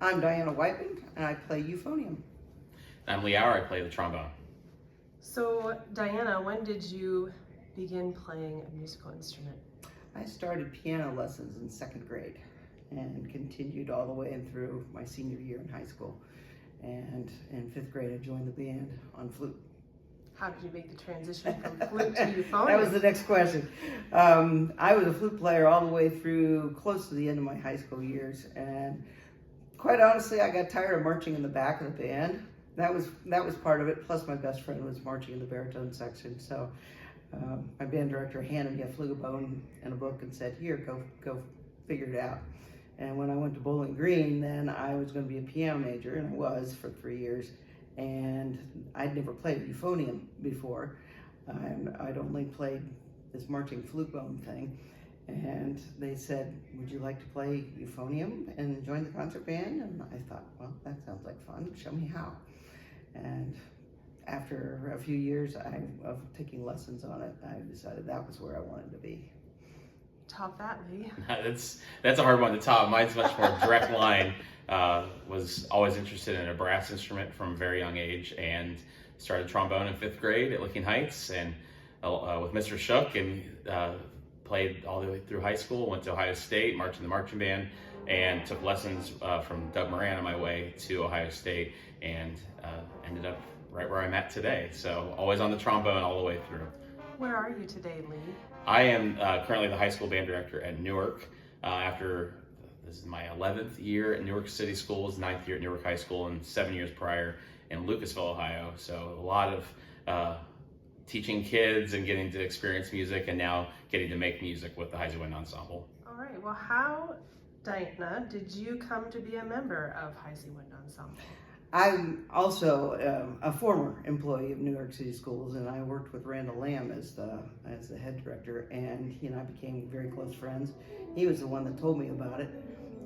I'm Diana Wightman, and I play euphonium. I'm Auer, I play the trombone. So, Diana, when did you begin playing a musical instrument? I started piano lessons in second grade and continued all the way in through my senior year in high school. And in fifth grade, I joined the band on flute. How did you make the transition from flute to euphonium? That was the next question. I was a flute player all the way through close to the end of my high school years, and quite honestly, I got tired of marching in the back of the band. That was part of it. Plus, my best friend was marching in the baritone section. So, my band director handed me a flugabone and a book and said, "Here, go figure it out." And when I went to Bowling Green, then I was going to be a piano major, and I was for 3 years. And I'd never played euphonium before. I'd only played this marching flugabone thing. And they said, "Would you like to play euphonium and join the concert band?" And I thought, well, that sounds like fun. Show me how. And after a few years of taking lessons on it, I decided that was where I wanted to be. Top that, Lee. That's a hard one to top. Mine's much more direct line. Was always interested in a brass instrument from a very young age, and started trombone in fifth grade at Licking Heights, and with Mr. Shook, and played all the way through high school. Went to Ohio State, marched in the marching band, and took lessons from Doug Moran on my way to Ohio State, and ended up right where I'm at today. So always on the trombone all the way through. Where are you today, Lee? I am currently the high school band director at Newark. This is my 11th year at Newark City Schools, 9th year at Newark High School, and 7 years prior in Lucasville, Ohio. So a lot of teaching kids and getting to experience music, and now getting to make music with the Heisey Wind Ensemble. All right. Well, how, Diana, did you come to be a member of Heisey Wind Ensemble? I'm also a former employee of New York City Schools, and I worked with Randall Lamb as the head director, and he and I became very close friends. He was the one that told me about it,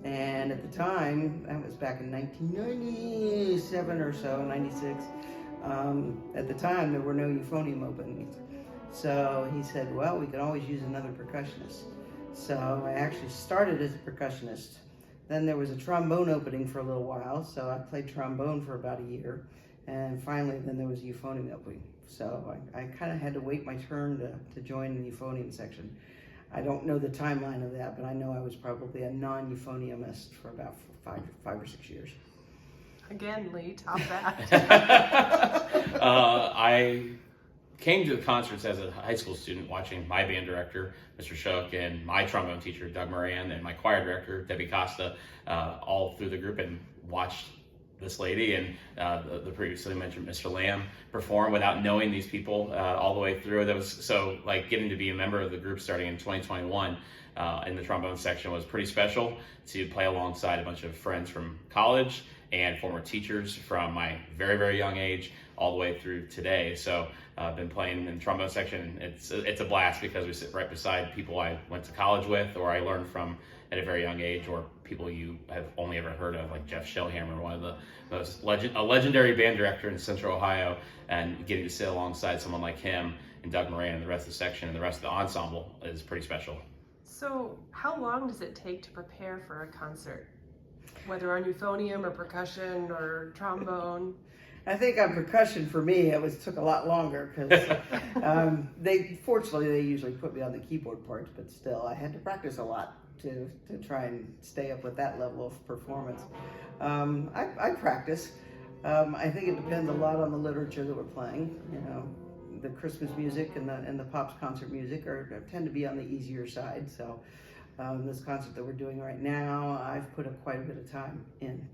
and at the time, that was back in 1997 or so, 96, at the time there were no euphonium openings. So he said, well, we could always use another percussionist. So I actually started as a percussionist. Then there was a trombone opening for a little while, so I played trombone for about a year, and finally then there was a euphonium opening. So I kind of had to wait my turn to join the euphonium section. I don't know the timeline of that, but I know I was probably a non-euphoniumist for about five or 6 years. Again, Lee, top that. I came to the concerts as a high school student, watching my band director, Mr. Shook, and my trombone teacher, Doug Moran, and my choir director, Debbie Costa, all through the group, and watched this lady and the previously mentioned Mr. Lamb perform without knowing these people all the way through. That was so, like, getting to be a member of the group starting in 2021 in the trombone section was pretty special, to play alongside a bunch of friends from college and former teachers from my very, very young age all the way through today. So I've been playing in the trombone section. It's a blast because we sit right beside people I went to college with, or I learned from at a very young age, or people you have only ever heard of, like Jeff Shellhammer, one of the most legendary band director in Central Ohio, and getting to sit alongside someone like him and Doug Moran and the rest of the section and the rest of the ensemble is pretty special. So how long does it take to prepare for a concert? Whether on euphonium or percussion or trombone? I think on percussion, for me, it took a lot longer, because fortunately they usually put me on the keyboard parts, but still I had to practice a lot to try and stay up with that level of performance. I practice. I think it depends a lot on the literature that we're playing. You know, the Christmas music and the Pops concert music tend to be on the easier side. So this concert that we're doing right now, I've put quite a bit of time in,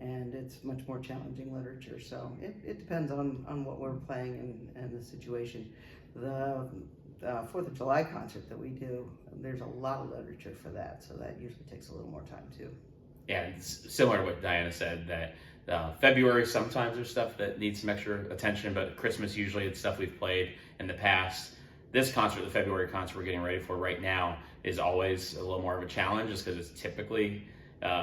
and it's much more challenging literature. So it depends on what we're playing and the situation. The 4th of July concert that we do, there's a lot of literature for that, so that usually takes a little more time too. Yeah, it's similar to what Diana said, that February sometimes there's stuff that needs some extra attention, but Christmas usually it's stuff we've played in the past. This concert, the February concert we're getting ready for right now, is always a little more of a challenge, just because it's typically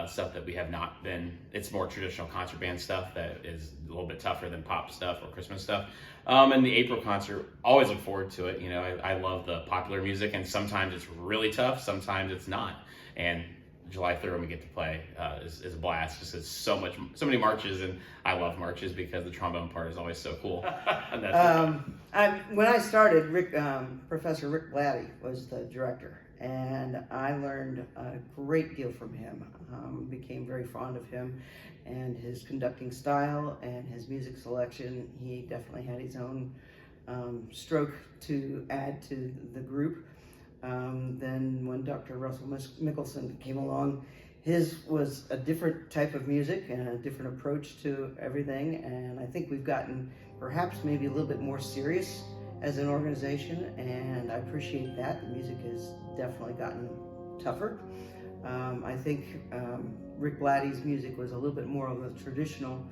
stuff that we have not been, it's more traditional concert band stuff that is a little bit tougher than pop stuff or Christmas stuff. And the April concert, always look forward to it. You know, I love the popular music, and sometimes it's really tough, sometimes it's not. And July 3rd when we get to play is a blast. Just it's so many marches, and I love marches because the trombone part is always so cool. When I started, Professor Rick Blatty was the director, and I learned a great deal from him. Became very fond of him and his conducting style and his music selection. He definitely had his own stroke to add to the group. Then when Dr. Russell Mickelson came along, his was a different type of music and a different approach to everything, and I think we've gotten perhaps maybe a little bit more serious as an organization, and I appreciate that. The music has definitely gotten tougher. I think Rick Blatty's music was a little bit more of the traditional,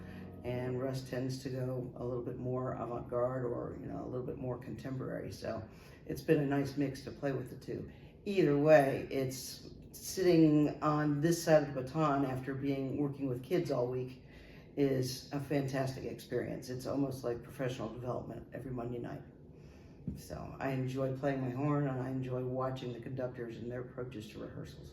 and Russ tends to go a little bit more avant-garde or a little bit more contemporary. So it's been a nice mix to play with the two. Either way, it's sitting on this side of the baton after working with kids all week is a fantastic experience. It's almost like professional development every Monday night. So I enjoy playing my horn, and I enjoy watching the conductors and their approaches to rehearsals.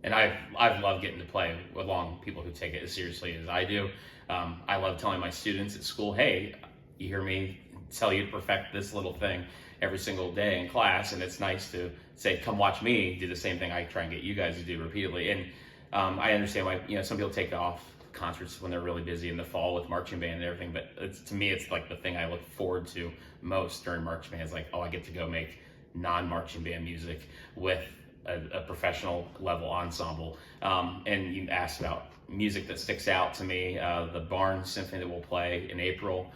And I've loved getting to play along people who take it as seriously as I do. I love telling my students at school, hey, you hear me tell you to perfect this little thing every single day in class, and it's nice to say, come watch me do the same thing I try and get you guys to do repeatedly. And I understand why some people take off concerts when they're really busy in the fall with marching band and everything, but to me it's like the thing I look forward to most during marching band is like, oh, I get to go make non-marching band music with a professional level ensemble. And you asked about music that sticks out to me. The Barn Symphony that we'll play in April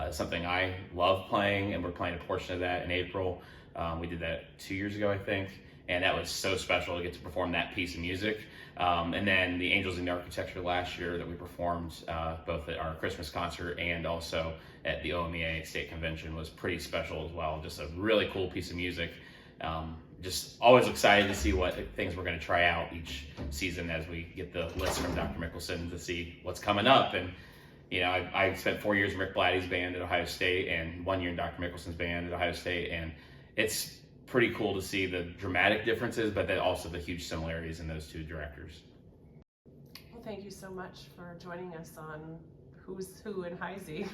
is something I love playing, and we're playing a portion of that in April. We did that 2 years ago, I think, and that was so special to get to perform that piece of music. And then the Angels in the Architecture last year that we performed both at our Christmas concert and also at the OMEA State Convention was pretty special as well. Just a really cool piece of music. Just always excited to see what things we're going to try out each season as we get the list from Dr. Mickelson to see what's coming up. And I spent 4 years in Rick Blatty's band at Ohio State and 1 year in Dr. Mickelson's band at Ohio State, and it's pretty cool to see the dramatic differences, but then also the huge similarities in those two directors. Well, thank you so much for joining us on Who's Who in Heisey.